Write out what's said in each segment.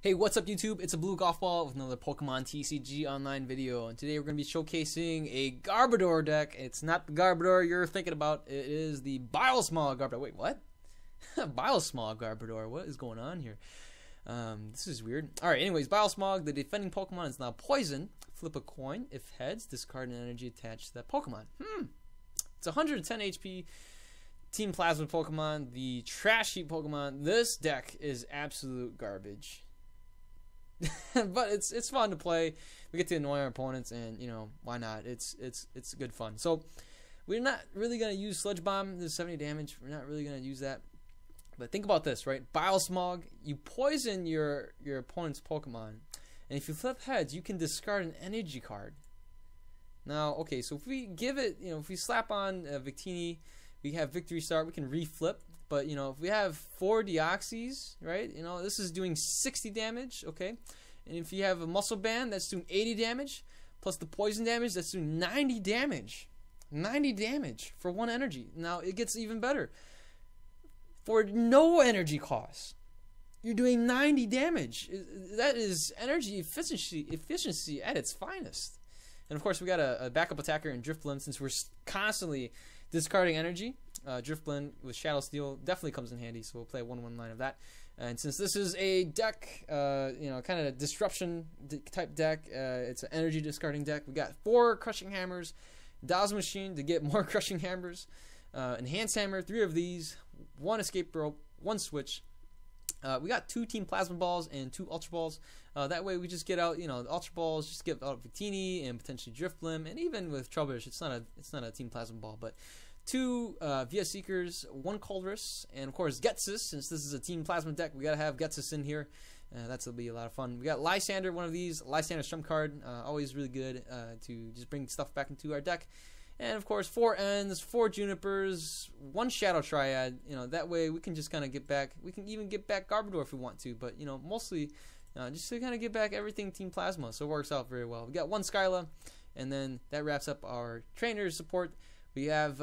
Hey, what's up YouTube? It's abluegolfball with another Pokemon TCG online video, and today we're going to be showcasing a Garbodor deck. It's not the Garbodor you're thinking about, it is the Biosmog Garbodor. Wait, what? Biosmog Garbodor, what is going on here? This is weird. Alright, anyways, Biosmog, the defending Pokemon, is now poison. Flip a coin. If heads, discard an energy attached to that Pokemon. It's 110 HP. Team Plasma Pokemon, the trash heap Pokemon. This deck is absolute garbage. But it's fun to play. We get to annoy our opponents, and you know, why not? It's good fun. So we're not really gonna use Sludge Bomb. There's 70 damage. We're not really gonna use that. But think about this, right? Biosmog, you poison your opponent's Pokemon, and if you flip heads, you can discard an energy card. Now, okay, so if we give it, you know, if we slap on Victini, we have Victory Start. We can reflip. But, you know, if we have 4 Deoxys, right, you know, this is doing 60 damage, okay? And if you have a Muscle Band, that's doing 80 damage, plus the poison damage, that's doing 90 damage. 90 damage for 1 energy. Now, it gets even better. For no energy cost, you're doing 90 damage. That is energy efficiency at its finest. And, of course, we got a backup attacker in Drifblim, since we're constantly discarding energy. Drifblim with Shadow Steel definitely comes in handy, so we'll play a 1-1 line of that. And since this is a deck, you know, kind of a disruption type deck, it's an energy discarding deck. We got 4 Crushing Hammers, Dow's Machine to get more Crushing Hammers, Enhanced Hammer, 3 of these, 1 Escape Rope, 1 Switch. We got 2 Team Plasma Balls and 2 Ultra Balls. That way we just get out, you know, the Ultra Balls, just get out Victini and potentially Drifblim, and even with Trubbish, it's not a Team Plasma Ball, but 2 VS Seekers, 1 Colress, and of course Getsus. Since this is a Team Plasma deck, we gotta have Getsus in here. That'll be a lot of fun. We got Lysander, one of these, Lysander Strum card, always really good to just bring stuff back into our deck. And of course 4 Ends, 4 Junipers, 1 Shadow Triad. You know, that way we can just kind of get back. We can even get back Garbodor if we want to, but you know, mostly just to kind of get back everything Team Plasma. So it works out very well. We got 1 Skyla, and then that wraps up our trainer support. We have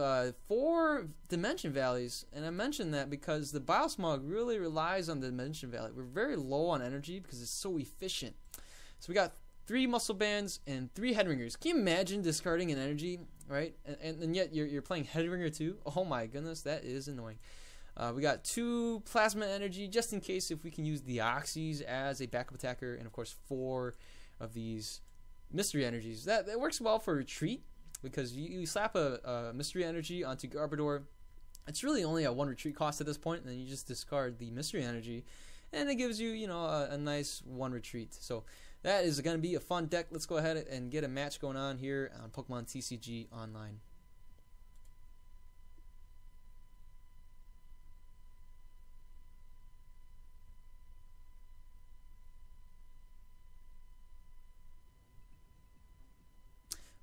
4 Dimension Valleys, and I mentioned that because the Biosmog really relies on the Dimension Valley. We're very low on energy because it's so efficient. So we got 3 Muscle Bands and 3 Headringers. Can you imagine discarding an energy, right? And yet you're playing Headringer too? Oh my goodness, that is annoying. We got 2 Plasma Energy, just in case if we can use the Oxys as a backup attacker, and of course 4 of these Mystery Energies. That works well for Retreat, because you slap a Mystery Energy onto Garbodor. It's really only a 1 retreat cost at this point, and then you just discard the Mystery Energy, and it gives you, you know, a nice 1 retreat. So that is going to be a fun deck. Let's go ahead and get a match going on here on Pokemon TCG Online.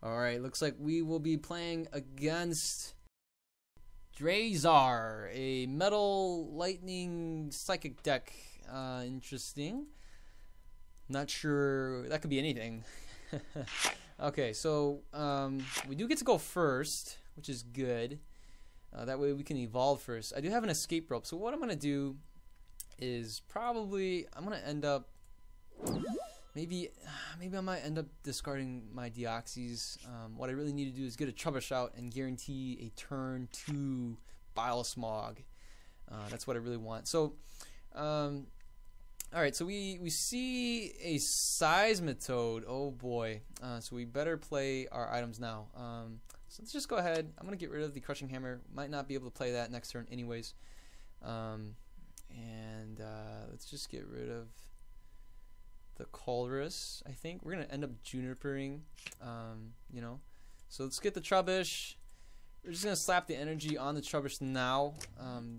Alright, looks like we will be playing against Drazar, a Metal Lightning Psychic deck. Interesting. Not sure, that could be anything. Okay, so we do get to go first, which is good. That way we can evolve first. I do have an Escape Rope, so what I'm going to do is probably, I'm going to end up, maybe I might end up discarding my Deoxys. What I really need to do is get a Trubbish out and guarantee a turn 2 Biosmog. That's what I really want. So, alright, so we see a Seismitoad. Oh boy. So we better play our items now. So let's just go ahead. I'm going to get rid of the Crushing Hammer. Might not be able to play that next turn anyways. Let's just get rid of the Colress. I think we're gonna end up Junipering, you know. So let's get the Trubbish. We're just gonna slap the energy on the Trubbish now.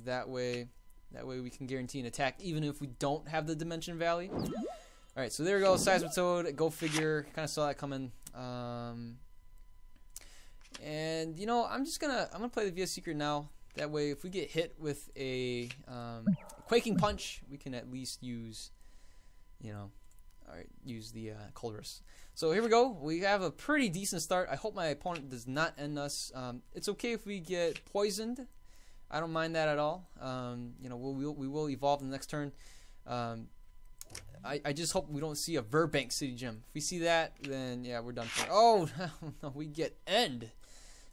That way we can guarantee an attack even if we don't have the Dimension Valley. All right, so there we go. Seismitoad. Go figure. Kind of saw that coming. And you know, I'm gonna play the VS Secret now. That way, if we get hit with a Quaking Punch, we can at least use, you know. Alright, use the Colress. So here we go. We have a pretty decent start. I hope my opponent does not end us. It's okay if we get poisoned. I don't mind that at all. You know, we will evolve in the next turn. I just hope we don't see a Burbank City Gym. If we see that, then yeah, we're done for. Oh no, we get end.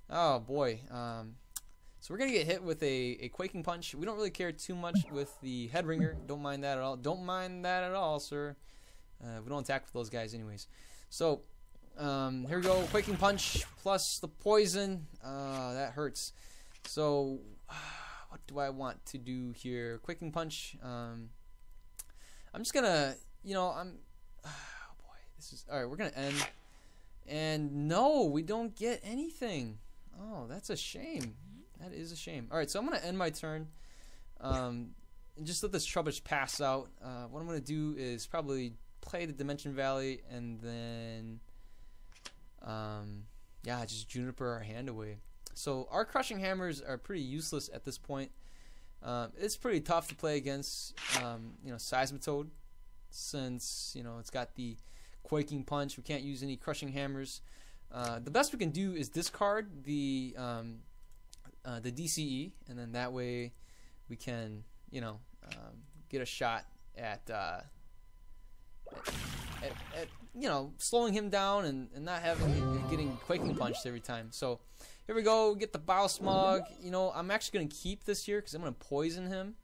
Oh boy. So we're gonna get hit with a Quaking Punch. We don't really care too much with the Head Ringer. Don't mind that at all. Don't mind that at all, sir. We don't attack with those guys anyways. So here we go. Quaking Punch plus the poison. That hurts. So what do I want to do here? Quaking Punch. I'm just gonna, oh boy, this is all right. We're gonna end. And no, we don't get anything. Oh, that's a shame. That is a shame. All right, so I'm going to end my turn and just let this Trubbish pass out. What I'm going to do is probably play the Dimension Valley and then, yeah, just Juniper our hand away. So our Crushing Hammers are pretty useless at this point. It's pretty tough to play against, Seismitoad since, it's got the Quaking Punch. We can't use any Crushing Hammers. The best we can do is discard the DCE, and then that way we can, get a shot at slowing him down and not getting Quaking Punched every time. So here we go. Get the Biosmog. I'm actually going to keep this here because I'm going to poison him.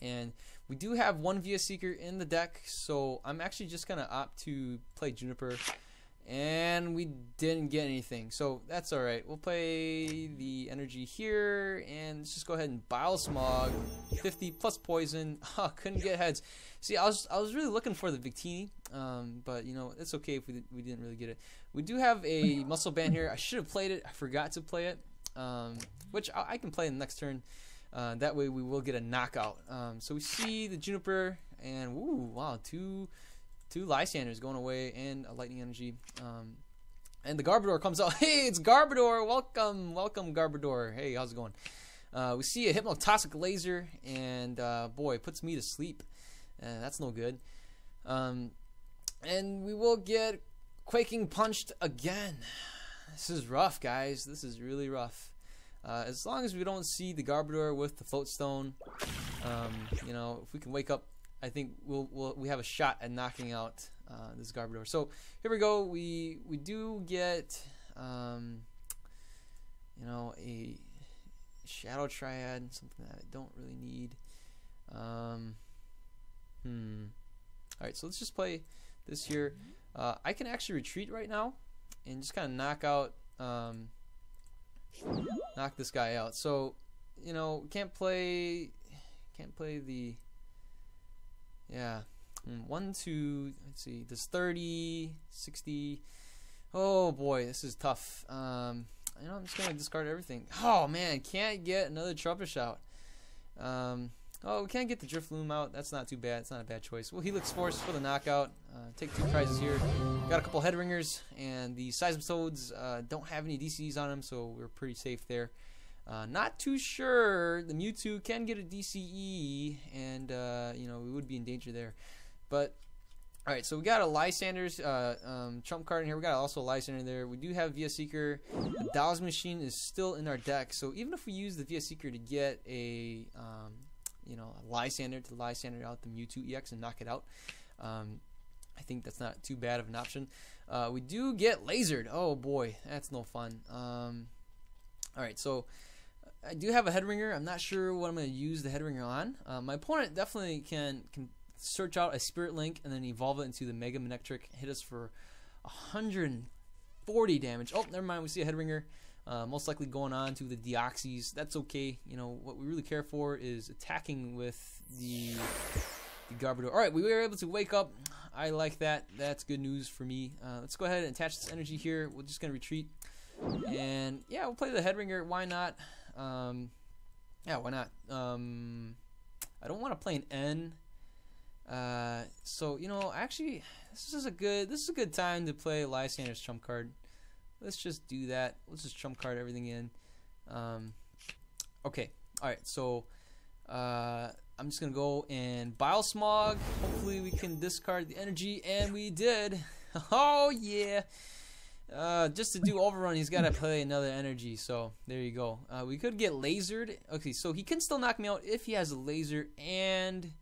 And we do have one Via Seeker in the deck, so I'm actually just going to opt to play Juniper. And we didn't get anything, so that's alright. We'll play the energy here, and let's just go ahead and Biosmog. 50 plus poison. Oh, couldn't get heads. See, I was really looking for the Victini, but it's okay if we didn't really get it. We do have a Muscle Band here. I should have played it. I forgot to play it, which I can play in the next turn. That way we will get a knockout. So we see the Juniper, and ooh, wow, two Lysanders going away and a Lightning Energy. And the Garbodor comes out. Hey, it's Garbodor. Welcome, Garbodor. Hey, how's it going? We see a Hypnotoxic Laser, and boy, it puts me to sleep. That's no good. And we will get Quaking Punched again. This is rough, guys. This is really rough. As long as we don't see the Garbodor with the Float Stone, if we can wake up, I think we have a shot at knocking out this Garbodor. So here we go. We do get a Shadow Triad, something that I don't really need. All right, so let's just play this here. I can actually retreat right now and just kind of knock this guy out. So can't play the. Yeah, 1, 2, let's see, there's 30, 60, oh boy, this is tough. I'm just going to discard everything. Oh man, can't get another Trubbish out. Oh, we can't get the Drifloon out, that's not too bad, it's not a bad choice. Well, Helix Force for the knockout, take 2 prizes here. Got a couple Head Ringers, and the Seismitoads don't have any DCs on them, so we're pretty safe there. Not too sure. The Mewtwo can get a DCE, and we would be in danger there. But all right, so we got a Lysander's trump card in here. We got also a Lysander there. We do have Via Seeker. The Dow's Machine is still in our deck, so even if we use the Via Seeker to get a a Lysander to Lysander out the Mewtwo EX and knock it out, I think that's not too bad of an option. We do get lasered. Oh boy, that's no fun. All right, so I do have a Head Ringer. I'm not sure what I'm going to use the Head Ringer on. My opponent definitely can search out a Spirit Link and then evolve it into the Mega Manectric. Hit us for 140 damage. Oh, never mind. We see a Head Ringer. Most likely going on to the Deoxys. That's okay. What we really care for is attacking with the Garbodor. All right, we were able to wake up. I like that. That's good news for me. Let's go ahead and attach this energy here. We're just going to retreat. And yeah, we'll play the Head Ringer. Why not? Yeah, why not? I don't want to play an N. So actually, this is a good time to play Lysander's trump card. Let's just do that. Let's just trump card everything in. Okay. All right. So I'm just gonna go and Biosmog. Hopefully we can discard the energy, and we did. Oh yeah. Just to do overrun, he's got to play another energy. So there you go. We could get lasered. Okay, so he can still knock me out if he has a laser and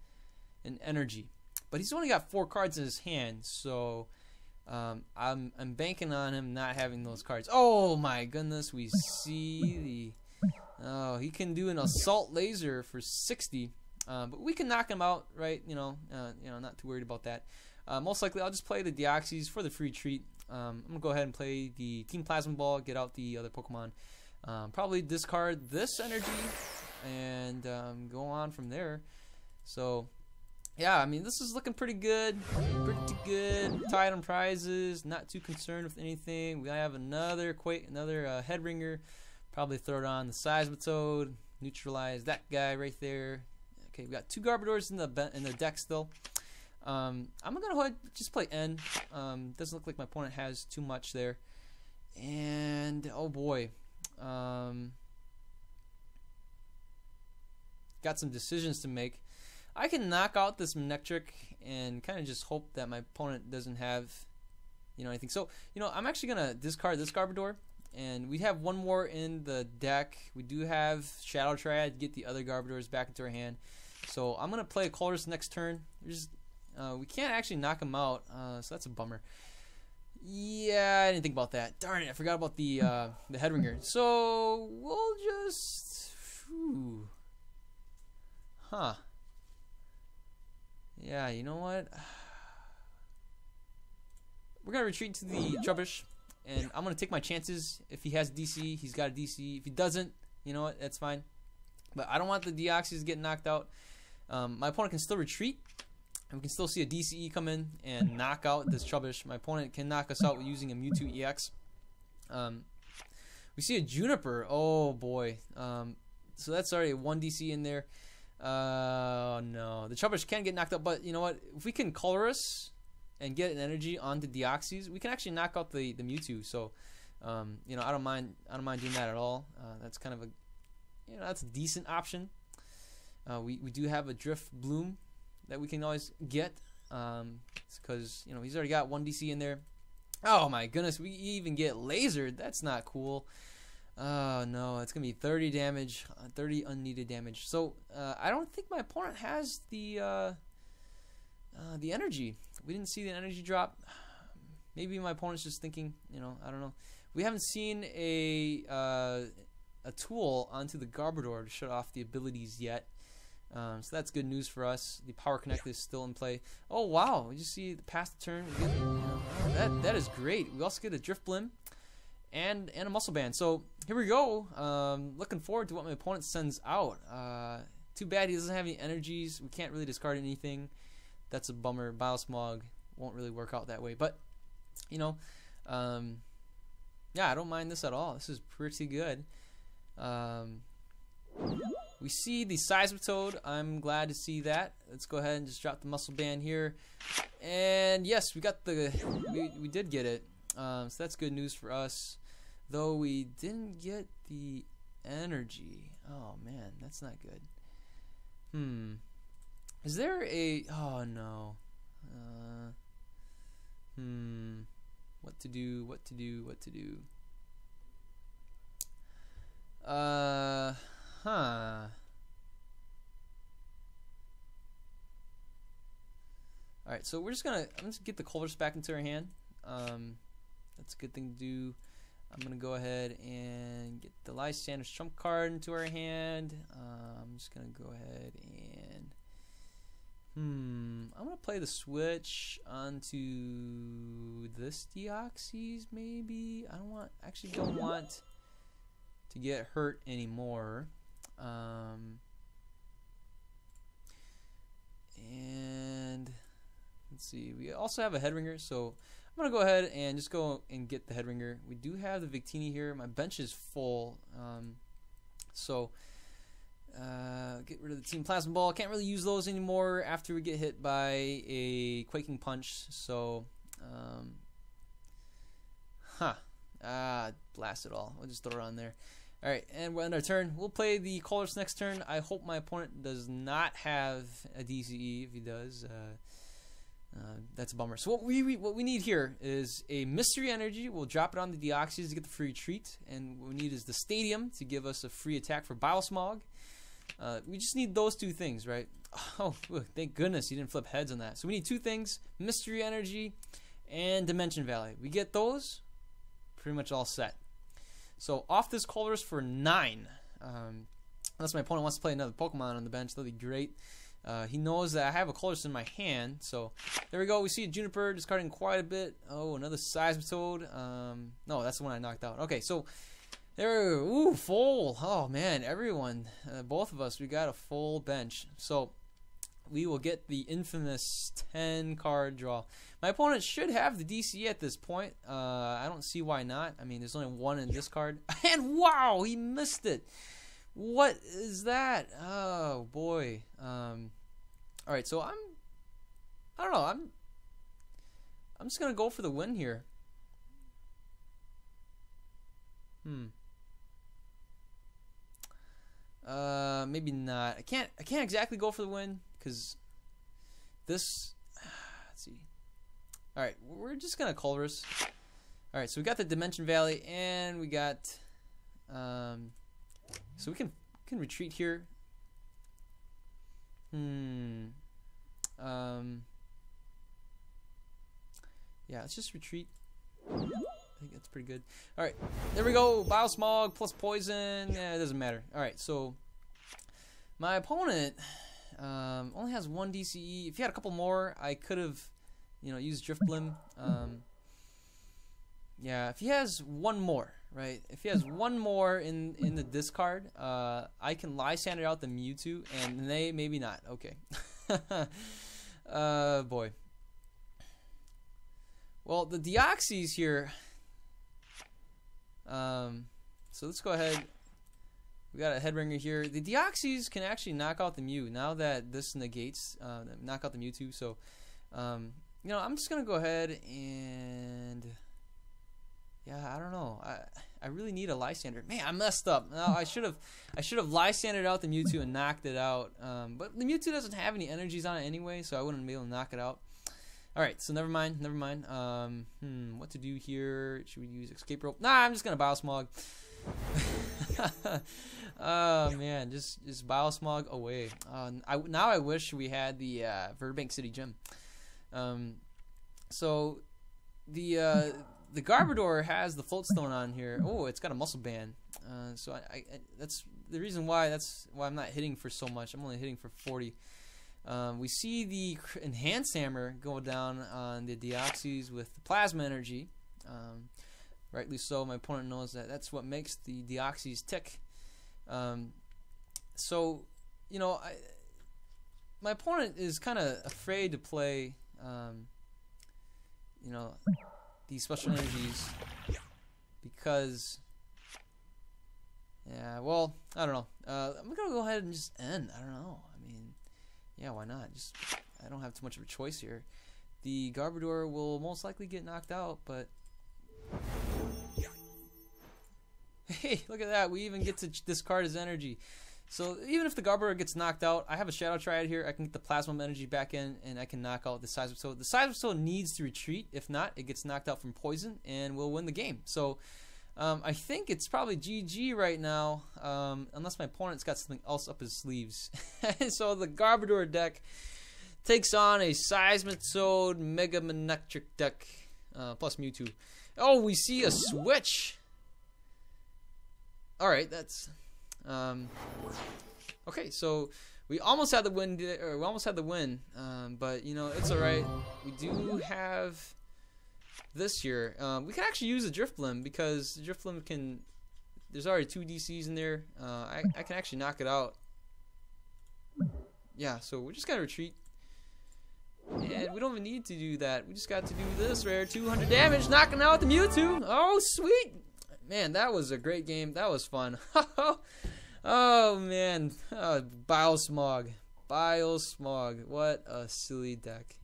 an energy. but he's only got 4 cards in his hand, so I'm banking on him not having those cards. Oh my goodness, we see the he can do an assault laser for 60, but we can knock him out, right? Not too worried about that. Most likely I'll just play the Deoxys for the free treat. I'm gonna go ahead and play the Team Plasma Ball, get out the other Pokemon, probably discard this energy, and go on from there. So yeah, I mean, this is looking pretty good. Pretty good. Tied on prizes. Not too concerned with anything. We have another head ringer. Probably throw it on the Seismitoad. Neutralize that guy right there. Okay, we got 2 Garbodors in the deck still. I'm gonna go ahead just play N. Doesn't look like my opponent has too much there. And oh boy, got some decisions to make. I can knock out this Manectric and kind of just hope that my opponent doesn't have, anything. So, I'm actually going to discard this Garbodor, and we have 1 more in the deck. We do have Shadow Triad to get the other Garbodors back into our hand. So, I'm going to play a Colress next turn. We can't actually knock him out, so that's a bummer. Yeah, I didn't think about that. Darn it, I forgot about the head ringer. So, we'll just... Huh. Yeah, you know what? We're going to retreat to the Trubbish, and I'm going to take my chances. If he has DC, he's got a DC. If he doesn't, you know what? That's fine. But I don't want the Deoxys to get knocked out. My opponent can still retreat, and we can still see a DCE come in and knock out this Trubbish. My opponent can knock us out using a Mewtwo EX. We see a Juniper. Oh, boy. So that's already a 1 DC in there. No, the Trubbish can get knocked out, but you know what? If we can Colress and get an energy onto Deoxys, we can actually knock out the Mewtwo. So, I don't mind doing that at all. That's kind of that's a decent option. We do have a Drift Bloom that we can always get, because he's already got 1 DC in there. Oh my goodness, we even get lasered. That's not cool. Oh no, it's gonna be 30 damage, 30 unneeded damage. So I don't think my opponent has the energy. We didn't see the energy drop. Maybe my opponent's just thinking, I don't know. We haven't seen a tool onto the Garbodor to shut off the abilities yet. So that's good news for us. The Power Connect is still in play. Oh wow, we just see past the turn. We get, that is great. We also get a Drift Blim and a Muscle Band. So here we go. Looking forward to what my opponent sends out. Too bad he doesn't have any energies. We can't really discard anything. That's a bummer. Biosmog won't really work out that way. But yeah, I don't mind this at all. This is pretty good. We see the Seismitoad. I'm glad to see that. Let's go ahead and just drop the Muscle Band here. And yes, we got we did get it. So that's good news for us. Though we didn't get the energy. Oh man, that's not good. Is there a... Oh no. What to do? Alright, so I'm just get the Colress back into our hand. That's a good thing to do. I'm gonna go ahead and get the Lysander's trump card into our hand. I'm just gonna go ahead and I'm gonna play the switch onto this Deoxys maybe. Actually don't want to get hurt anymore. And let's see, we also have a head ringer, so I'm going to go ahead and just go and get the head ringer. We do have the Victini here. My bench is full. So get rid of the Team Plasma Ball. Can't really use those anymore after we get hit by a Quaking Punch. So, blast it all. We'll just throw it on there. Alright, and we're on our turn. We'll play the Colress next turn. I hope my opponent does not have a DCE. If he does, that's a bummer. So what we need here is a Mystery Energy. We'll drop it on the Deoxys to get the free treat. And what we need is the Stadium to give us a free attack for Biosmog. We just need those two things, right? Oh, thank goodness he didn't flip heads on that. So we need two things: Mystery Energy and Dimension Valley. We get those, pretty much all set. So off this Colress for 9. Unless my opponent wants to play another Pokemon on the bench, that'll be great. He knows that I have a Colress in my hand, so there we go. We see a Juniper discarding quite a bit. Oh, another Seismitoad. No, that's the one I knocked out. Okay, so there. Ooh, full. Oh man, everyone, both of us, we got a full bench. So we will get the infamous 10 card draw. My opponent should have the DCE at this point. I don't see why not. I mean, there's only one in this card, and wow, he missed it. What is that? Oh boy. All right, so I don't know. I'm just gonna go for the win here. Maybe not. I can't exactly go for the win because this. Let's see. All right, we're just gonna Colress. All right, so we got the Dimension Valley and we got. So we can retreat here. Yeah, let's just retreat. I think that's pretty good. All right, there we go. Biosmog plus poison. Yeah, it doesn't matter. All right, so my opponent only has 1 DCE. If he had a couple more, I could have, used Drift Blim. Yeah, if he has one more, right? If he has one more in the discard, I can Lysander out the Mewtwo, and they maybe not. Okay. Boy. Well, the Deoxys here. So let's go ahead. We got a Headringer here. The Deoxys can actually knock out the Mew now that this negates knock out the Mewtwo. So, I'm just gonna go ahead and. Yeah, I don't know. I really need a Lysander. Man, I messed up. No, I should have Lysandered out the Mewtwo and knocked it out. But the Mewtwo doesn't have any energies on it anyway, so I wouldn't be able to knock it out. All right, so never mind. What to do here? Should we use Escape Rope? Nah, I'm just gonna Biosmog. Oh man, just Biosmog away. Now I wish we had the Verbank City Gym. So the Garbodor has the Float Stone on here. Oh, it's got a Muscle Band. So I that's the reason why. That's why I'm not hitting for so much. I'm only hitting for 40. We see the Enhanced Hammer go down on the Deoxys with the Plasma Energy. Rightly so. My opponent knows that that's what makes the Deoxys tick. So, my opponent is kind of afraid to play, these special energies because, yeah, well, I don't know. I'm gonna go ahead and just end. I don't know. I mean, yeah, why not? I don't have too much of a choice here. The Garbodor will most likely get knocked out, but hey, look at that. We even get to discard his energy. So even if the Garbodor gets knocked out, I have a Shadow Triad here. I can get the Plasma Energy back in, and I can knock out the Seismitoad. The Seismitoad needs to retreat. If not, it gets knocked out from Poison, and we'll win the game. So I think it's probably GG right now, unless my opponent's got something else up his sleeves. So the Garbodor deck takes on a Seismitoad Mega Manectric deck, plus Mewtwo. Oh, we see a switch. All right, that's okay. So we almost had the win. But it's all right. We do have this here. We can actually use a Drift Blim because the Drift Blim can. There's already 2 DCs in there. I can actually knock it out. Yeah. So we're just gonna retreat. And we don't even need to do that. We just got to do this rare 200 damage, knocking out the Mewtwo. Oh, sweet. Man, that was a great game. That was fun. Oh, man. Biosmog. What a silly deck.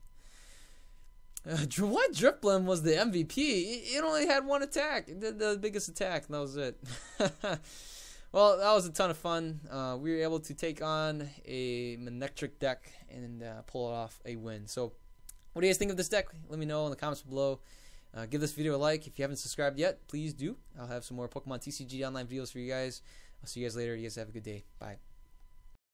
What Drift Blim was the MVP? It only had 1 attack. It did the biggest attack, and that was it. Well, that was a ton of fun. We were able to take on a Manectric deck and pull off a win. So, what do you guys think of this deck? Let me know in the comments below. Give this video a like. If you haven't subscribed yet, please do. I'll have some more Pokemon TCG online videos for you guys. I'll see you guys later. You guys have a good day. Bye.